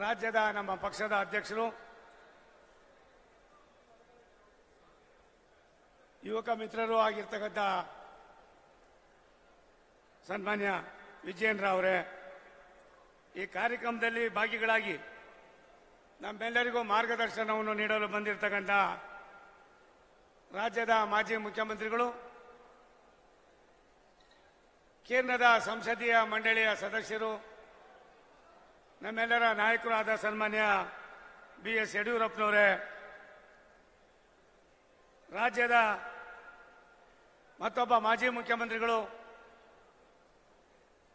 ರಾಜ್ಯದ ನಮ್ಮ ಪಕ್ಷದ ಅಧ್ಯಕ್ಷರು, ಯುವಕ ಮಿತ್ರರು ಆಗಿರ್ತಕ್ಕಂಥ ಸನ್ಮಾನ್ಯ ವಿಜಯೇಂದ್ರ ಅವರೇ, ಈ ಕಾರ್ಯಕ್ರಮದಲ್ಲಿ ಭಾಗಿಗಳಾಗಿ ನಮ್ಮೆಲ್ಲರಿಗೂ ಮಾರ್ಗದರ್ಶನವನ್ನು ನೀಡಲು ಬಂದಿರತಕ್ಕಂಥ ರಾಜ್ಯದ ಮಾಜಿ ಮುಖ್ಯಮಂತ್ರಿಗಳು, ಕೇಂದ್ರದ ಸಂಸದೀಯ ಮಂಡಳಿಯ ಸದಸ್ಯರು, ನಮ್ಮೆಲ್ಲರ ನಾಯಕರಾದ ಸನ್ಮಾನ್ಯ BS ಯಡಿಯೂರಪ್ಪನವರೇ, ರಾಜ್ಯದ ಮತ್ತೊಬ್ಬ ಮಾಜಿ ಮುಖ್ಯಮಂತ್ರಿಗಳು,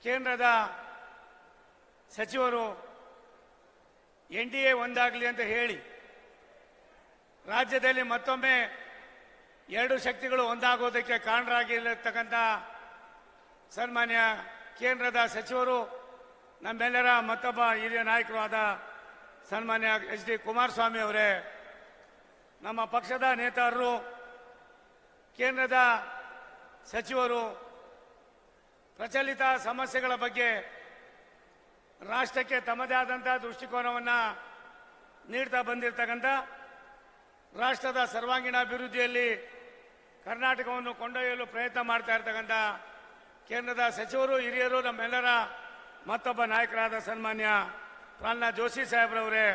ಕೇಂದ್ರದ ಸಚಿವರು NDA ಒಂದಾಗಲಿ ಅಂತ ಹೇಳಿ ರಾಜ್ಯದಲ್ಲಿ ಮತ್ತೊಮ್ಮೆ ಎರಡು ಶಕ್ತಿಗಳು ಒಂದಾಗೋದಕ್ಕೆ ಕಾರಣರಾಗಿರತಕ್ಕಂಥ ಸನ್ಮಾನ್ಯ ಕೇಂದ್ರದ ಸಚಿವರು, ನಮ್ಮೆಲ್ಲರ ಮತ್ತೊಬ್ಬ ಹಿರಿಯ ನಾಯಕರು ಆದ ಸನ್ಮಾನ್ಯ HD ಕುಮಾರಸ್ವಾಮಿ ಅವರೇ, ನಮ್ಮ ಪಕ್ಷದ ನೇತಾರರು, ಕೇಂದ್ರದ ಸಚಿವರು, ಪ್ರಚಲಿತ ಸಮಸ್ಯೆಗಳ ಬಗ್ಗೆ ರಾಷ್ಟ್ರಕ್ಕೆ ತಮ್ಮದೇ ಆದಂಥ ದೃಷ್ಟಿಕೋನವನ್ನು ನೀಡ್ತಾ ಬಂದಿರತಕ್ಕಂಥ, ರಾಷ್ಟ್ರದ ಸರ್ವಾಂಗೀಣ ಅಭಿವೃದ್ಧಿಯಲ್ಲಿ ಕರ್ನಾಟಕವನ್ನು ಕೊಂಡೊಯ್ಯಲು ಪ್ರಯತ್ನ ಮಾಡ್ತಾ ಇರತಕ್ಕಂಥ ಕೇಂದ್ರದ ಸಚಿವರು, ಹಿರಿಯರು, ನಮ್ಮೆಲ್ಲರ ಮತ್ತೊಬ್ಬ ನಾಯಕರಾದ ಸನ್ಮಾನ್ಯ ಪ್ರಹ್ಲಾದ್ ಜೋಶಿ ಸಾಹೇಬ್ರವರೇ,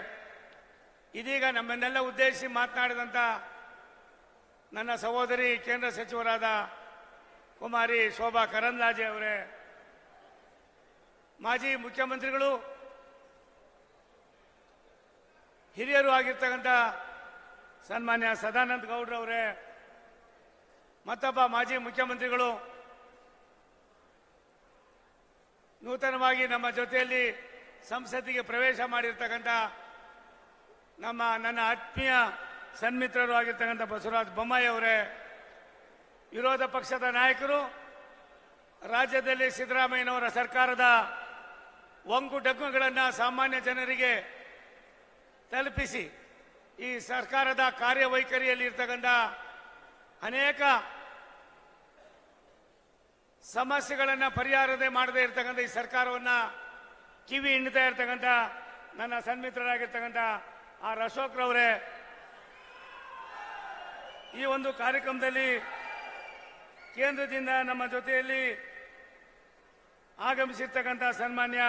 ಇದೀಗ ನಮ್ಮನ್ನೆಲ್ಲ ಉದ್ದೇಶಿಸಿ ಮಾತನಾಡಿದಂಥ ನನ್ನ ಸಹೋದರಿ ಕೇಂದ್ರ ಸಚಿವರಾದ ಕುಮಾರಿ ಶೋಭಾ ಕರಂದ್ಲಾಜೆ ಅವರೇ, ಮಾಜಿ ಮುಖ್ಯಮಂತ್ರಿಗಳು, ಹಿರಿಯರು ಆಗಿರ್ತಕ್ಕಂಥ ಸನ್ಮಾನ್ಯ ಸದಾನಂದ ಗೌಡ್ರವರೇ, ಮತ್ತೊಬ್ಬ ಮಾಜಿ ಮುಖ್ಯಮಂತ್ರಿಗಳು, ನೂತನವಾಗಿ ನಮ್ಮ ಜೊತೆಯಲ್ಲಿ ಸಂಸತ್ತಿಗೆ ಪ್ರವೇಶ ಮಾಡಿರ್ತಕ್ಕಂಥ ನನ್ನ ಆತ್ಮೀಯ ಸನ್ಮಿತ್ರರು ಆಗಿರ್ತಕ್ಕಂಥ ಬಸವರಾಜ ಬೊಮ್ಮಾಯಿ ಅವರೇ, ವಿರೋಧ ಪಕ್ಷದ ನಾಯಕರು, ರಾಜ್ಯದಲ್ಲಿ ಸಿದ್ದರಾಮಯ್ಯನವರ ಸರ್ಕಾರದ ಒಂಕು ಡಗ್ಗುಗಳನ್ನು ಸಾಮಾನ್ಯ ಜನರಿಗೆ ತಲುಪಿಸಿ ಈ ಸರ್ಕಾರದ ಕಾರ್ಯವೈಖರಿಯಲ್ಲಿ ಇರ್ತಕ್ಕಂಥ ಅನೇಕ ಸಮಸ್ಯೆಗಳನ್ನು ಪರಿಹಾರದೆ ಮಾಡದೇ ಇರತಕ್ಕಂಥ ಈ ಸರ್ಕಾರವನ್ನು ಕಿವಿ ಹಿಂಡ್ತಾ ಇರ್ತಕ್ಕಂಥ ನನ್ನ ಸನ್ಮಿತ್ರರಾಗಿರ್ತಕ್ಕಂಥ ಆರ್ ಅಶೋಕ್ ರವರೇ, ಈ ಒಂದು ಕಾರ್ಯಕ್ರಮದಲ್ಲಿ ಕೇಂದ್ರದಿಂದ ನಮ್ಮ ಜೊತೆಯಲ್ಲಿ ಆಗಮಿಸಿರ್ತಕ್ಕಂಥ ಸನ್ಮಾನ್ಯ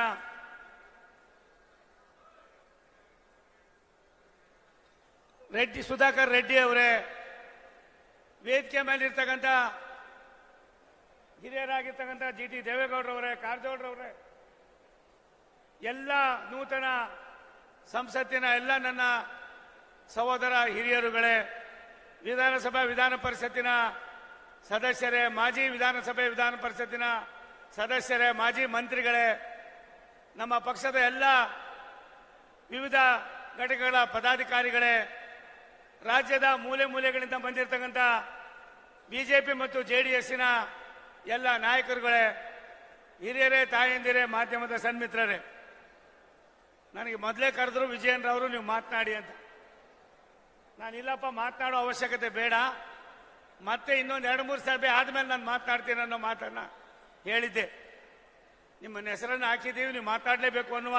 ಸುಧಾಕರ್ ರೆಡ್ಡಿ ಅವರೇ, ವೇದಿಕೆ ಮೇಲಿರ್ತಕ್ಕಂಥ ಹಿರಿಯರಾಗಿರ್ತಕ್ಕಂಥ GT ದೇವೇಗೌಡರವರೇ, ಕಾರಜೋಳರವರೇ, ಎಲ್ಲ ನೂತನ ಸಂಸತ್ತಿನ ಎಲ್ಲ ನನ್ನ ಸಹೋದರ ಹಿರಿಯರುಗಳೇ, ವಿಧಾನಸಭಾ ವಿಧಾನ ಪರಿಷತ್ತಿನ ಸದಸ್ಯರೇ, ಮಾಜಿ ವಿಧಾನಸಭೆ ವಿಧಾನ ಪರಿಷತ್ತಿನ ಸದಸ್ಯರೇ, ಮಾಜಿ ಮಂತ್ರಿಗಳೇ, ನಮ್ಮ ಪಕ್ಷದ ಎಲ್ಲ ವಿವಿಧ ಘಟಕಗಳ ಪದಾಧಿಕಾರಿಗಳೇ, ರಾಜ್ಯದ ಮೂಲೆ ಮೂಲೆಗಳಿಂದ ಬಂದಿರತಕ್ಕಂಥ BJP ಮತ್ತು JDSನ ಎಲ್ಲ ನಾಯಕರುಗಳೇ, ಹಿರಿಯರೇ, ತಾಯಂದಿರೇ, ಮಾಧ್ಯಮದ ಸನ್ಮಿತ್ರರೇ, ನನಗೆ ಮೊದಲೇ ಕರೆದ್ರು ವಿಜಯೇಂದ್ರ ಅವರು ನೀವು ಮಾತನಾಡಿ ಅಂತ. ನಾನಿಲ್ಲಪ್ಪ, ಮಾತನಾಡೋ ಅವಶ್ಯಕತೆ ಬೇಡ, ಮತ್ತೆ ಇನ್ನೊಂದು 2-3 ಸಭೆ ಆದಮೇಲೆ ನಾನು ಮಾತನಾಡ್ತೀನಿ ಅನ್ನೋ ಮಾತನ್ನು ಹೇಳಿದ್ದೆ. ನಿಮ್ಮನ್ನ ಹೆಸರನ್ನು ಹಾಕಿದ್ದೀವಿ, ನೀವು ಮಾತಾಡಲೇಬೇಕು ಅನ್ನುವ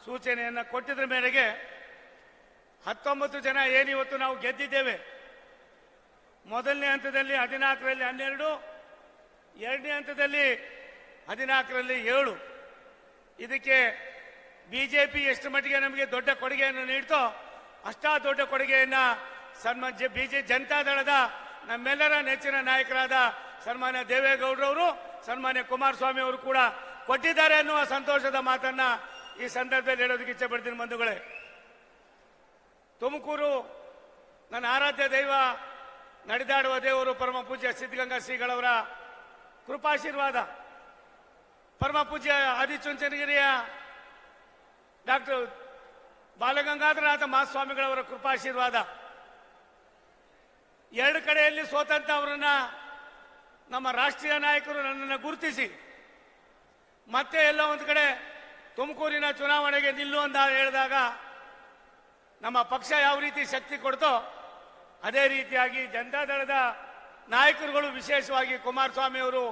ಸೂಚನೆಯನ್ನು ಕೊಟ್ಟಿದ್ರ ಮೇರೆಗೆ 19 ಜನ ಏನಿವತ್ತು ನಾವು ಗೆದ್ದಿದ್ದೇವೆ. ಮೊದಲನೇ ಹಂತದಲ್ಲಿ 14ರಲ್ಲಿ 12, ಎರಡನೇ ಹಂತದಲ್ಲಿ 14ರಲ್ಲಿ 7. ಇದಕ್ಕೆ BJP ಎಷ್ಟು ಮಟ್ಟಿಗೆ ನಮಗೆ ದೊಡ್ಡ ಕೊಡುಗೆಯನ್ನು ನೀಡ್ತೋ ಅಷ್ಟಾ ದೊಡ್ಡ ಕೊಡುಗೆಯನ್ನ ಜನತಾದಳದ ನಮ್ಮೆಲ್ಲರ ನೆಚ್ಚಿನ ನಾಯಕರಾದ ಸನ್ಮಾನ್ಯ ದೇವೇಗೌಡರವರು, ಸನ್ಮಾನ್ಯ ಕುಮಾರಸ್ವಾಮಿ ಅವರು ಕೂಡ ಕೊಟ್ಟಿದ್ದಾರೆ ಅನ್ನುವ ಸಂತೋಷದ ಮಾತನ್ನ ಈ ಸಂದರ್ಭದಲ್ಲಿ ಹೇಳೋದಕ್ಕೆ ಇಚ್ಛೆ ಪಡ್ತೀನಿ. ಬಂಧುಗಳೇ, ತುಮಕೂರು ನನ್ನ ಆರಾಧ್ಯ ದೈವ, ನಡೆದಾಡುವ ದೇವರು ಪರಮ ಪೂಜ್ಯ ಸಿದ್ಧಗಂಗಾ ಶ್ರೀಗಳವರ ಕೃಪಾಶೀರ್ವಾದ, ಪರಮ ಪೂಜ್ಯ ಆದಿಚುಂಚನಗಿರಿಯ ಡಾಕ್ಟರ್ ಬಾಲಗಂಗಾಧರನಾಥ ಮಹಾಸ್ವಾಮಿಗಳವರ ಕೃಪಾಶೀರ್ವಾದ, ಎರಡು ಕಡೆಯಲ್ಲಿ ಸೋತಂತ ಅವರನ್ನ ನಮ್ಮ ರಾಷ್ಟ್ರೀಯ ನಾಯಕರು ನನ್ನನ್ನು ಗುರುತಿಸಿ ಮತ್ತೆ ಎಲ್ಲ ಒಂದು ಕಡೆ ತುಮಕೂರಿನ ಚುನಾವಣೆಗೆ ನಿಲ್ಲು ಅಂತ ಹೇಳಿದಾಗ ನಮ್ಮ ಪಕ್ಷ ಯಾವ ರೀತಿ ಶಕ್ತಿ ಕೊಡ್ತೋ ಅದೇ ರೀತಿಯಾಗಿ ಜನತಾದಳದ ನಾಯಕರುಗಳು, ವಿಶೇಷವಾಗಿ ಕುಮಾರಸ್ವಾಮಿ ಅವರು,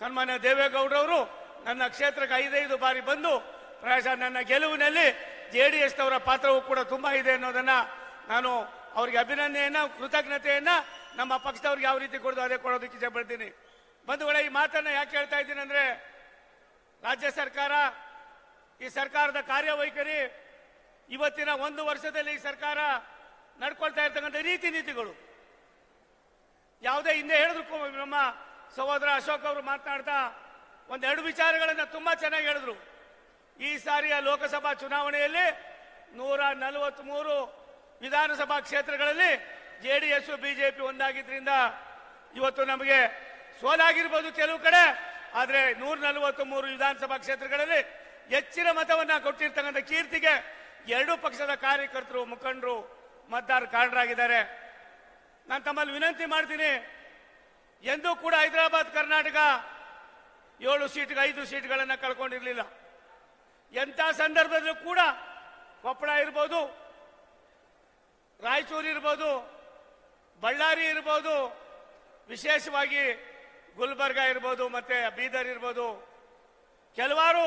ಸನ್ಮಾನ್ಯ ದೇವೇಗೌಡರವರು ನನ್ನ ಕ್ಷೇತ್ರಕ್ಕೆ 5 ಬಾರಿ ಬಂದು ಪ್ರಾಯಶಃ ನನ್ನ ಗೆಲುವಿನಲ್ಲಿ JDS-ನವರ ಪಾತ್ರವೂ ಕೂಡ ತುಂಬಾ ಇದೆ ಅನ್ನೋದನ್ನ ನಾನು ಅವರಿಗೆ ಅಭಿನಂದನೆಯನ್ನ ಕೃತಜ್ಞತೆಯನ್ನ ನಮ್ಮ ಪಕ್ಷದವ್ರಿಗೆ ಯಾವ ರೀತಿ ಕೊಡೋದು ಅದೇ ಕೊಡೋದಕ್ಕೆ ಇಚ್ಛೆ ಪಡ್ತೀನಿ. ಬಂಧುಗಳೇ, ಈ ಮಾತನ್ನ ಯಾಕೆ ಹೇಳ್ತಾ ಇದ್ದೀನಿ ಅಂದ್ರೆ, ರಾಜ್ಯ ಸರ್ಕಾರ, ಈ ಸರ್ಕಾರದ ಕಾರ್ಯವೈಖರಿ, ಇವತ್ತಿನ ಒಂದು ವರ್ಷದಲ್ಲಿ ಈ ಸರ್ಕಾರ ನಡ್ಕೊಳ್ತಾ ಇರ್ತಕ್ಕಂಥ ರೀತಿ ನೀತಿಗಳು ಯಾವುದೇ ಹಿಂದೆ ಹೇಳಿದ್ರು. ನಮ್ಮ ಸಹೋದರ ಅಶೋಕ್ ಅವರು ಮಾತನಾಡ್ತಾ ಒಂದೆರಡು ವಿಚಾರಗಳನ್ನ ತುಂಬಾ ಚೆನ್ನಾಗಿ ಹೇಳಿದ್ರು. ಈ ಸಾರಿಯ ಲೋಕಸಭಾ ಚುನಾವಣೆಯಲ್ಲಿ 143 ವಿಧಾನಸಭಾ ಕ್ಷೇತ್ರಗಳಲ್ಲಿ JDS ಬಿಜೆಪಿ ಒಂದಾಗಿದ್ರಿಂದ ಇವತ್ತು ನಮಗೆ ಸೋಲಾಗಿರ್ಬೋದು ಕೆಲವು ಕಡೆ, ಆದ್ರೆ 143 ವಿಧಾನಸಭಾ ಕ್ಷೇತ್ರಗಳಲ್ಲಿ ಹೆಚ್ಚಿನ ಮತವನ್ನ ಕೊಟ್ಟಿರ್ತಕ್ಕಂಥ ಕೀರ್ತಿಗೆ ಎರಡೂ ಪಕ್ಷದ ಕಾರ್ಯಕರ್ತರು, ಮುಖಂಡರು, ಮತದಾರರು ಕಾರಣರಾಗಿದ್ದಾರೆ. ನಾನು ತಮ್ಮಲ್ಲಿ ವಿನಂತಿ ಮಾಡ್ತೀನಿ, ಎಂದೂ ಕೂಡ ಹೈದರಾಬಾದ್ ಕರ್ನಾಟಕ 7 ಸೀಟ್ಗೆ 5 ಸೀಟ್ಗಳನ್ನು ಕಳ್ಕೊಂಡಿರಲಿಲ್ಲ. ಎಂಥ ಸಂದರ್ಭದಲ್ಲೂ ಕೂಡ ಕೊಪ್ಪಳ ಇರ್ಬೋದು, ರಾಯಚೂರು ಇರ್ಬೋದು, ಬಳ್ಳಾರಿ ಇರ್ಬೋದು, ವಿಶೇಷವಾಗಿ ಗುಲ್ಬರ್ಗ ಇರ್ಬೋದು, ಮತ್ತೆ ಬೀದರ್ ಇರ್ಬೋದು, ಕೆಲವಾರು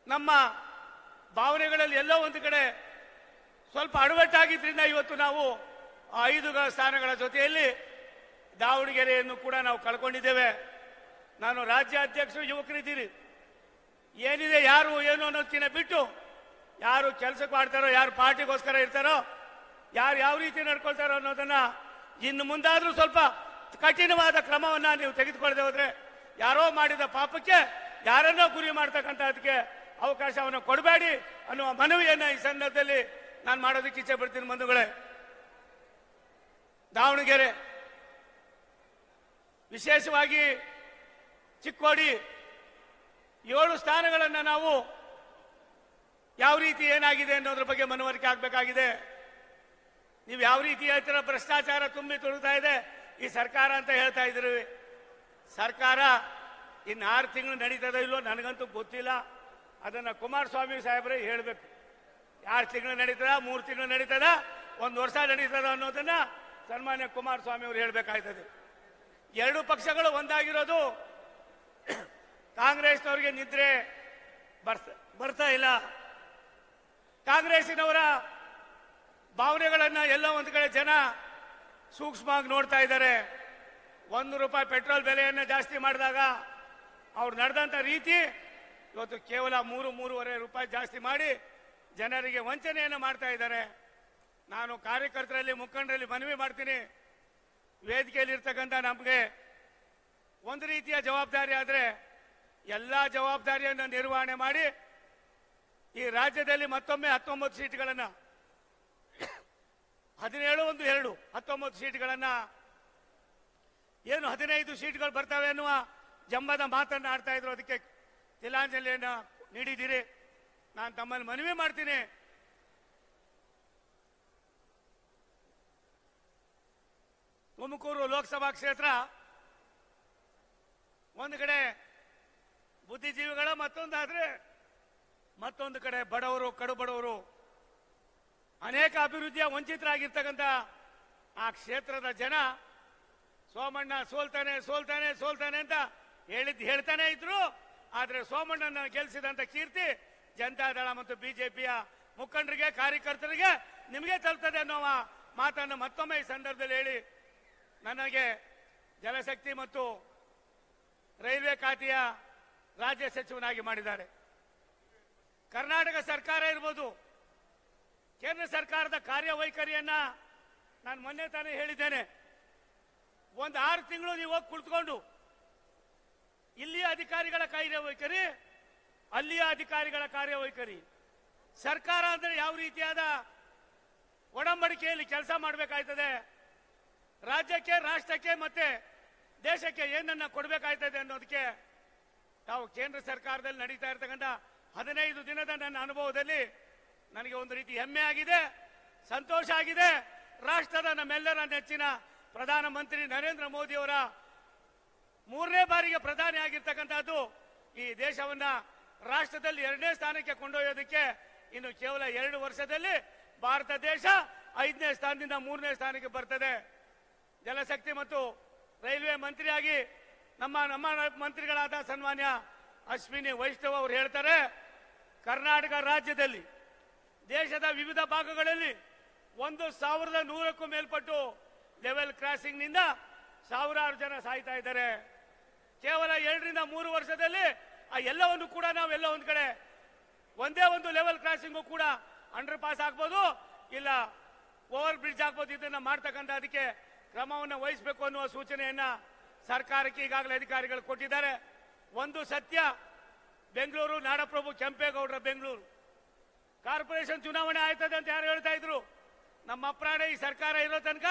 ನಮ್ಮ ಭಾವನೆಗಳಲ್ಲಿ ಎಲ್ಲೋ ಒಂದು ಕಡೆ ಸ್ವಲ್ಪ ಅಡವಟ್ಟಾಗಿದ್ರಿಂದ ಇವತ್ತು ನಾವು 5 ಸ್ಥಾನಗಳ ಜೊತೆಯಲ್ಲಿ ದಾವಣಗೆರೆಯನ್ನು ಕೂಡ ನಾವು ಕಳ್ಕೊಂಡಿದ್ದೇವೆ. ನಾನು ರಾಜ್ಯಾಧ್ಯಕ್ಷರು, ಯುವಕರಿದ್ದೀರಿ, ಏನಿದೆ ಯಾರು ಏನು ಅನ್ನೋದಕ್ಕಿಂತ ಬಿಟ್ಟು ಯಾರು ಕೆಲಸಕ್ಕೆ ಮಾಡ್ತಾರೋ, ಯಾರು ಪಾರ್ಟಿಗೋಸ್ಕರ ಇರ್ತಾರೋ, ಯಾರು ಯಾವ ರೀತಿ ನಡ್ಕೊಳ್ತಾರೋ ಅನ್ನೋದನ್ನ ಇನ್ನು ಮುಂದಾದ್ರೂ ಸ್ವಲ್ಪ ಕಠಿಣವಾದ ಕ್ರಮವನ್ನ ನೀವು ತೆಗೆದುಕೊಳ್ಳದೆ ಹೋದ್ರೆ ಯಾರೋ ಮಾಡಿದ ಪಾಪಕ್ಕೆ ಯಾರನ್ನೋ ಗುರಿ ಮಾಡ್ತಕ್ಕಂಥದಕ್ಕೆ ಅವಕಾಶವನ್ನು ಕೊಡಬೇಡಿ ಅನ್ನುವ ಮನವಿಯನ್ನ ಈ ಸಂದರ್ಭದಲ್ಲಿ ನಾನು ಮಾಡೋದಕ್ಕೆ ಇಚ್ಛೆ ಪಡ್ತೀನಿ. ಬಂಧುಗಳೇ, ದಾವಣಗೆರೆ, ವಿಶೇಷವಾಗಿ ಚಿಕ್ಕೋಡಿ 7 ಸ್ಥಾನಗಳನ್ನು ನಾವು ಯಾವ ರೀತಿ ಏನಾಗಿದೆ ಅನ್ನೋದ್ರ ಬಗ್ಗೆ ಮನವರಿಕೆ ಆಗಬೇಕಾಗಿದೆ. ನೀವು ಯಾವ ರೀತಿ ಹೇಳ್ತೀರ, ಭ್ರಷ್ಟಾಚಾರ ತುಂಬಿ ತುಳುತ್ತಾ ಇದೆ ಈ ಸರ್ಕಾರ ಅಂತ ಹೇಳ್ತಾ ಇದ್ರಿ. ಸರ್ಕಾರ ಇನ್ನು 6 ತಿಂಗಳು ನಡೀತದೋ ಇಲ್ಲೋ ನನಗಂತೂ ಗೊತ್ತಿಲ್ಲ. ಅದನ್ನ ಕುಮಾರಸ್ವಾಮಿ ಸಾಹೇಬ್ರೆ ಹೇಳಬೇಕು. 2 ತಿಂಗಳು ನಡೀತದ, 3 ತಿಂಗಳು ನಡೀತದ, 1 ವರ್ಷ ನಡೀತದ ಅನ್ನೋದನ್ನ ಸನ್ಮಾನ್ಯ ಕುಮಾರಸ್ವಾಮಿ ಅವರು ಹೇಳಬೇಕಾಯ್ತದೆ. ಎರಡೂ ಪಕ್ಷಗಳು ಒಂದಾಗಿರೋದು ಕಾಂಗ್ರೆಸ್ನವರಿಗೆ ನಿದ್ರೆ ಬರ್ತಾ ಇಲ್ಲ. ಕಾಂಗ್ರೆಸ್ಸಿನವರ ಭಾವನೆಗಳನ್ನ ಎಲ್ಲ ಒಂದು ಕಡೆ ಜನ ಸೂಕ್ಷ್ಮವಾಗಿ ನೋಡ್ತಾ ಇದ್ದಾರೆ. 1 ರೂಪಾಯಿ ಪೆಟ್ರೋಲ್ ಬೆಲೆಯನ್ನು ಜಾಸ್ತಿ ಮಾಡಿದಾಗ ಅವ್ರು ನಡೆದಂತ ರೀತಿ ಇವತ್ತು ಕೇವಲ 3-3.5 ರೂಪಾಯಿ ಜಾಸ್ತಿ ಮಾಡಿ ಜನರಿಗೆ ವಂಚನೆಯನ್ನು ಮಾಡ್ತಾ ಇದ್ದಾರೆ. ನಾನು ಕಾರ್ಯಕರ್ತರಲ್ಲಿ, ಮುಖಂಡರಲ್ಲಿ ಮನವಿ ಮಾಡ್ತೀನಿ, ವೇದಿಕೆಯಲ್ಲಿ ಇರ್ತಕ್ಕಂಥ ನಮಗೆ ಒಂದು ರೀತಿಯ ಜವಾಬ್ದಾರಿ ಆದರೆ ಎಲ್ಲಾ ಜವಾಬ್ದಾರಿಯನ್ನು ನಿರ್ವಹಣೆ ಮಾಡಿ ಈ ರಾಜ್ಯದಲ್ಲಿ ಮತ್ತೊಮ್ಮೆ 19 ಸೀಟ್ಗಳನ್ನ 17 1 2 19 ಸೀಟ್ಗಳನ್ನ ಏನು 15 ಸೀಟ್ಗಳು ಬರ್ತವೆ ಅನ್ನುವ ಜಂಬದ ಮಾತನ್ನ ಆಡ್ತಾ ಇದ್ರು. ಅದಕ್ಕೆ ತಿಲಾಂಜಲಿಯನ್ನು ನೀಡಿದ್ದೀರಿ. ನಾನು ತಮ್ಮಲ್ಲಿ ಮನವಿ ಮಾಡ್ತೀನಿ, ತುಮಕೂರು ಲೋಕಸಭಾ ಕ್ಷೇತ್ರ ಒಂದು ಕಡೆ ಬುದ್ಧಿಜೀವಿಗಳ, ಮತ್ತೊಂದು ಕಡೆ ಬಡವರು, ಕಡು ಬಡವರು, ಅನೇಕ ಅಭಿವೃದ್ಧಿಯ ವಂಚಿತರಾಗಿರ್ತಕ್ಕಂಥ ಆ ಕ್ಷೇತ್ರದ ಜನ ಸೋಮಣ್ಣ ಸೋಲ್ತಾನೆ ಅಂತ ಹೇಳ್ತಾನೆ ಇದ್ರು. ಆದ್ರೆ ಸೋಮಣ್ಣನ ಗೆಲ್ಲಿಸಿದಂತ ಕೀರ್ತಿ ಜನತಾದಳ ಮತ್ತು ಬಿಜೆಪಿಯ ಮುಖಂಡರಿಗೆ, ಕಾರ್ಯಕರ್ತರಿಗೆ, ನಿಮಗೆ ತಲುಪ್ತದೆ ಅನ್ನೋ ಮಾತನ್ನು ಮತ್ತೊಮ್ಮೆ ಈ ಸಂದರ್ಭದಲ್ಲಿ ಹೇಳಿ, ನನಗೆ ಜಲಶಕ್ತಿ ಮತ್ತು ರೈಲ್ವೆ ಖಾತೆಯ ರಾಜ್ಯ ಸಚಿವನಾಗಿ ಮಾಡಿದ್ದಾರೆ. ಕರ್ನಾಟಕ ಸರ್ಕಾರ ಇರ್ಬೋದು, ಕೇಂದ್ರ ಸರ್ಕಾರದ ಕಾರ್ಯವೈಖರಿಯನ್ನ ನಾನು ಮೊನ್ನೆ ತಾನೇ ಹೇಳಿದ್ದೇನೆ. 6 ತಿಂಗಳು ನೀವು ಹೋಗಿ ಕುಳಿತುಕೊಂಡು ಇಲ್ಲಿಯ ಅಧಿಕಾರಿಗಳ ಕಾರ್ಯವೈಖರಿ, ಅಲ್ಲಿಯ ಅಧಿಕಾರಿಗಳ ಕಾರ್ಯವೈಖರಿ, ಸರ್ಕಾರ ಅಂದ್ರೆ ಯಾವ ರೀತಿಯಾದ ಒಡಂಬಡಿಕೆಯಲ್ಲಿ ಕೆಲಸ ಮಾಡಬೇಕಾಯ್ತದೆ, ರಾಜ್ಯಕ್ಕೆ, ರಾಷ್ಟ್ರಕ್ಕೆ ಮತ್ತೆ ದೇಶಕ್ಕೆ ಏನನ್ನ ಕೊಡಬೇಕಾಯ್ತದೆ ಅನ್ನೋದಕ್ಕೆ ತಾವು ಕೇಂದ್ರ ಸರ್ಕಾರದಲ್ಲಿ ನಡೀತಾ ಇರತಕ್ಕಂಥ 15 ದಿನದ ನನ್ನ ಅನುಭವದಲ್ಲಿ ನನಗೆ ಒಂದು ರೀತಿ ಹೆಮ್ಮೆ ಆಗಿದೆ, ಸಂತೋಷ ಆಗಿದೆ. ರಾಷ್ಟ್ರದ ನಮ್ಮೆಲ್ಲರ ನೆಚ್ಚಿನ ಪ್ರಧಾನಮಂತ್ರಿ ನರೇಂದ್ರ ಮೋದಿ ಅವರ 3ನೇ ಬಾರಿಗೆ ಪ್ರಧಾನಿ ಆಗಿರ್ತಕ್ಕಂಥದ್ದು ಈ ದೇಶವನ್ನ ರಾಷ್ಟ್ರದಲ್ಲಿ 2ನೇ ಸ್ಥಾನಕ್ಕೆ ಕೊಂಡೊಯ್ಯೋದಕ್ಕೆ ಇನ್ನು ಕೇವಲ 2 ವರ್ಷದಲ್ಲಿ ಭಾರತ ದೇಶ 5ನೇ ಸ್ಥಾನದಿಂದ 3ನೇ ಸ್ಥಾನಕ್ಕೆ ಬರ್ತದೆ. ಜಲಶಕ್ತಿ ಮತ್ತು ರೈಲ್ವೆ ಮಂತ್ರಿಯಾಗಿ ನಮ್ಮ ಮಂತ್ರಿಗಳಾದ ಸನ್ಮಾನ್ಯ ಅಶ್ವಿನಿ ವೈಷ್ಣವ್ ಅವರು ಹೇಳ್ತಾರೆ, ಕರ್ನಾಟಕ ರಾಜ್ಯದಲ್ಲಿ ದೇಶದ ವಿವಿಧ ಭಾಗಗಳಲ್ಲಿ 1100ಕ್ಕೂ ಮೇಲ್ಪಟ್ಟು ಲೆವೆಲ್ ಕ್ರಾಸಿಂಗ್ ನಿಂದ ಸಾವಿರಾರು ಜನ ಸಾಯ್ತಾ ಇದ್ದಾರೆ. ಕೇವಲ 2 ರಿಂದ 3 ವರ್ಷದಲ್ಲಿ ಆ ಎಲ್ಲವನ್ನು ಕೂಡ ನಾವೆಲ್ಲ ಒಂದ್ ಕಡೆ ಒಂದೇ ಒಂದು ಲೆವೆಲ್ ಕ್ರಾಸಿಂಗು ಕೂಡ ಅಂಡರ್ ಪಾಸ್ ಆಗ್ಬೋದು, ಇಲ್ಲ ಓವರ್ ಬ್ರಿಡ್ಜ್ ಆಗ್ಬೋದು. ಇದನ್ನ ಮಾಡ್ತಕ್ಕಂಥ ಅದಕ್ಕೆ ಕ್ರಮವನ್ನು ವಹಿಸಬೇಕು ಅನ್ನುವ ಸೂಚನೆಯನ್ನ ಸರ್ಕಾರಕ್ಕೆ ಈಗಾಗಲೇ ಅಧಿಕಾರಿಗಳು ಕೊಟ್ಟಿದ್ದಾರೆ. ಒಂದು ಸತ್ಯ, ಬೆಂಗಳೂರು ನಾಡಪ್ರಭು ಕೆಂಪೇಗೌಡರ ಬೆಂಗಳೂರು ಕಾರ್ಪೊರೇಷನ್ ಚುನಾವಣೆ ಆಯ್ತದೆ ಅಂತ ಯಾರು ಹೇಳ್ತಾ ಇದ್ರು. ನಮ್ಮ ಪ್ರಾಣ ಈ ಸರ್ಕಾರ ಇರೋ ತನಕ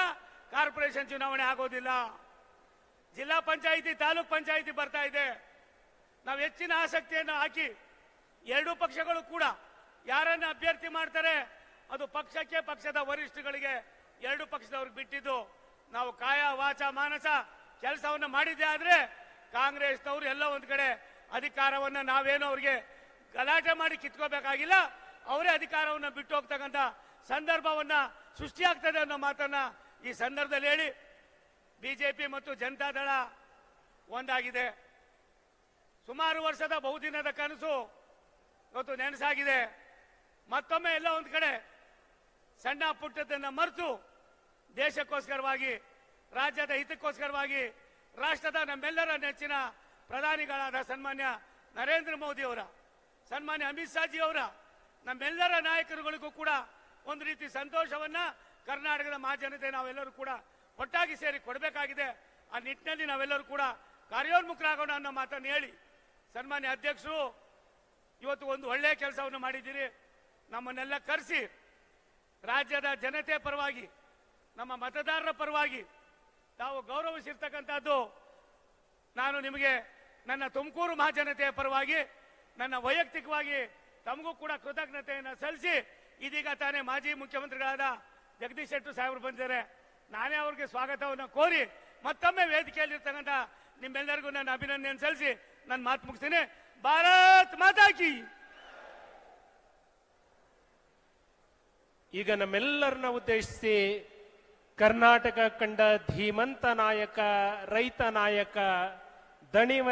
ಕಾರ್ಪೊರೇಷನ್ ಚುನಾವಣೆ ಆಗೋದಿಲ್ಲ. ಜಿಲ್ಲಾ ಪಂಚಾಯಿತಿ, ತಾಲೂಕ್ ಪಂಚಾಯಿತಿ ಬರ್ತಾ ಇದೆ. ನಾವು ಹೆಚ್ಚಿನ ಆಸಕ್ತಿಯನ್ನು ಹಾಕಿ ಎರಡೂ ಪಕ್ಷಗಳು ಕೂಡ ಯಾರನ್ನ ಅಭ್ಯರ್ಥಿ ಮಾಡ್ತಾರೆ ಅದು ಪಕ್ಷಕ್ಕೆ, ಪಕ್ಷದ ವರಿಷ್ಠಗಳಿಗೆ, ಎರಡು ಪಕ್ಷದವ್ರಿಗೆ ಬಿಟ್ಟಿದ್ದು. ನಾವು ಕಾಯ ವಾಚ ಮಾನಸ ಕೆಲಸವನ್ನ ಮಾಡಿದ್ದೆ ಆದ್ರೆ ಕಾಂಗ್ರೆಸ್ನವರು ಎಲ್ಲ ಒಂದ್ ಕಡೆ ಅಧಿಕಾರವನ್ನ ನಾವೇನೋ ಅವ್ರಿಗೆ ಗಲಾಟೆ ಮಾಡಿ ಕಿತ್ಕೋಬೇಕಾಗಿಲ್ಲ, ಅವರೇ ಅಧಿಕಾರವನ್ನ ಬಿಟ್ಟು ಹೋಗ್ತಕ್ಕಂಥ ಸಂದರ್ಭವನ್ನ ಸೃಷ್ಟಿಯಾಗ್ತದೆ ಅನ್ನೋ ಮಾತನ್ನ ಈ ಸಂದರ್ಭದಲ್ಲಿ ಹೇಳಿ, ಬಿಜೆಪಿ ಮತ್ತು ಜನತಾದಳ ಒಂದಾಗಿದೆ. ಸುಮಾರು ವರ್ಷದ ಬಹುದಿನದ ಕನಸು ಇವತ್ತು ನೆನಸಾಗಿದೆ. ಮತ್ತೊಮ್ಮೆ ಎಲ್ಲ ಒಂದ್ ಕಡೆ ಸಣ್ಣ ಪುಟ್ಟದನ್ನ ಮರೆತು ದೇಶಕ್ಕೋಸ್ಕರವಾಗಿ, ರಾಜ್ಯದ ಹಿತಕ್ಕೋಸ್ಕರವಾಗಿ, ರಾಷ್ಟ್ರದ ನಮ್ಮೆಲ್ಲರ ನೆಚ್ಚಿನ ಪ್ರಧಾನಿಗಳಾದ ಸನ್ಮಾನ್ಯ ನರೇಂದ್ರ ಮೋದಿ ಅವರ, ಸನ್ಮಾನ್ಯ ಅಮಿತ್ ಶಾಜಿ ಅವರ, ನಮ್ಮೆಲ್ಲರ ನಾಯಕರುಗಳಿಗೂ ಕೂಡ ಒಂದು ರೀತಿ ಸಂತೋಷವನ್ನ ಕರ್ನಾಟಕದ ಮಹಾಜನತೆ ನಾವೆಲ್ಲರೂ ಕೂಡ ಒಟ್ಟಾಗಿ ಸೇರಿ ಕೊಡಬೇಕಾಗಿದೆ. ಆ ನಿಟ್ಟಿನಲ್ಲಿ ನಾವೆಲ್ಲರೂ ಕೂಡ ಕಾರ್ಯೋನ್ಮುಖರಾಗೋಣ ಅನ್ನೋ ಮಾತನ್ನು ಹೇಳಿ, ಸನ್ಮಾನ್ಯ ಅಧ್ಯಕ್ಷರು ಇವತ್ತು ಒಂದು ಒಳ್ಳೆಯ ಕೆಲಸವನ್ನು ಮಾಡಿದ್ದೀರಿ. ನಮ್ಮನ್ನೆಲ್ಲ ಕರೆಸಿ ರಾಜ್ಯದ ಜನತೆ ಪರವಾಗಿ, ನಮ್ಮ ಮತದಾರರ ಪರವಾಗಿ ತಾವು ಗೌರವಿಸಿರ್ತಕ್ಕಂಥದ್ದು ನಾನು ನಿಮಗೆ ನನ್ನ ತುಮಕೂರು ಮಹಾಜನತೆಯ ಪರವಾಗಿ, ನನ್ನ ವೈಯಕ್ತಿಕವಾಗಿ ತಮಗೂ ಕೂಡ ಕೃತಜ್ಞತೆಯನ್ನು ಸಲ್ಲಿಸಿ, ಇದೀಗ ತಾನೇ ಮಾಜಿ ಮುಖ್ಯಮಂತ್ರಿಗಳಾದ ಜಗದೀಶ್ ಶೆಟ್ಟರ್ ಸಾಹೇಬರು ಬಂದಿದ್ದಾರೆ. ನಾನೇ ಅವ್ರಿಗೆ ಸ್ವಾಗತವನ್ನು ಕೋರಿ ಮತ್ತೊಮ್ಮೆ ವೇದಿಕೆಯಲ್ಲಿರ್ತಕ್ಕಂಥ ನಿಮ್ಮೆಲ್ಲರಿಗೂ ನನ್ನ ಅಭಿನಂದನೆ ಸಲ್ಲಿಸಿ ನನ್ನ ಮಾತು ಮುಗಿಸ್ತೀನಿ. ಭಾರತ್ ಮಾತಾ ಕಿ. ಈಗ ನಮ್ಮೆಲ್ಲರನ್ನ ಉದ್ದೇಶಿಸಿ ಕರ್ನಾಟಕ ಕಂಡ ಧೀಮಂತ ನಾಯಕ, ರೈತ ನಾಯಕ, ದಣಿವ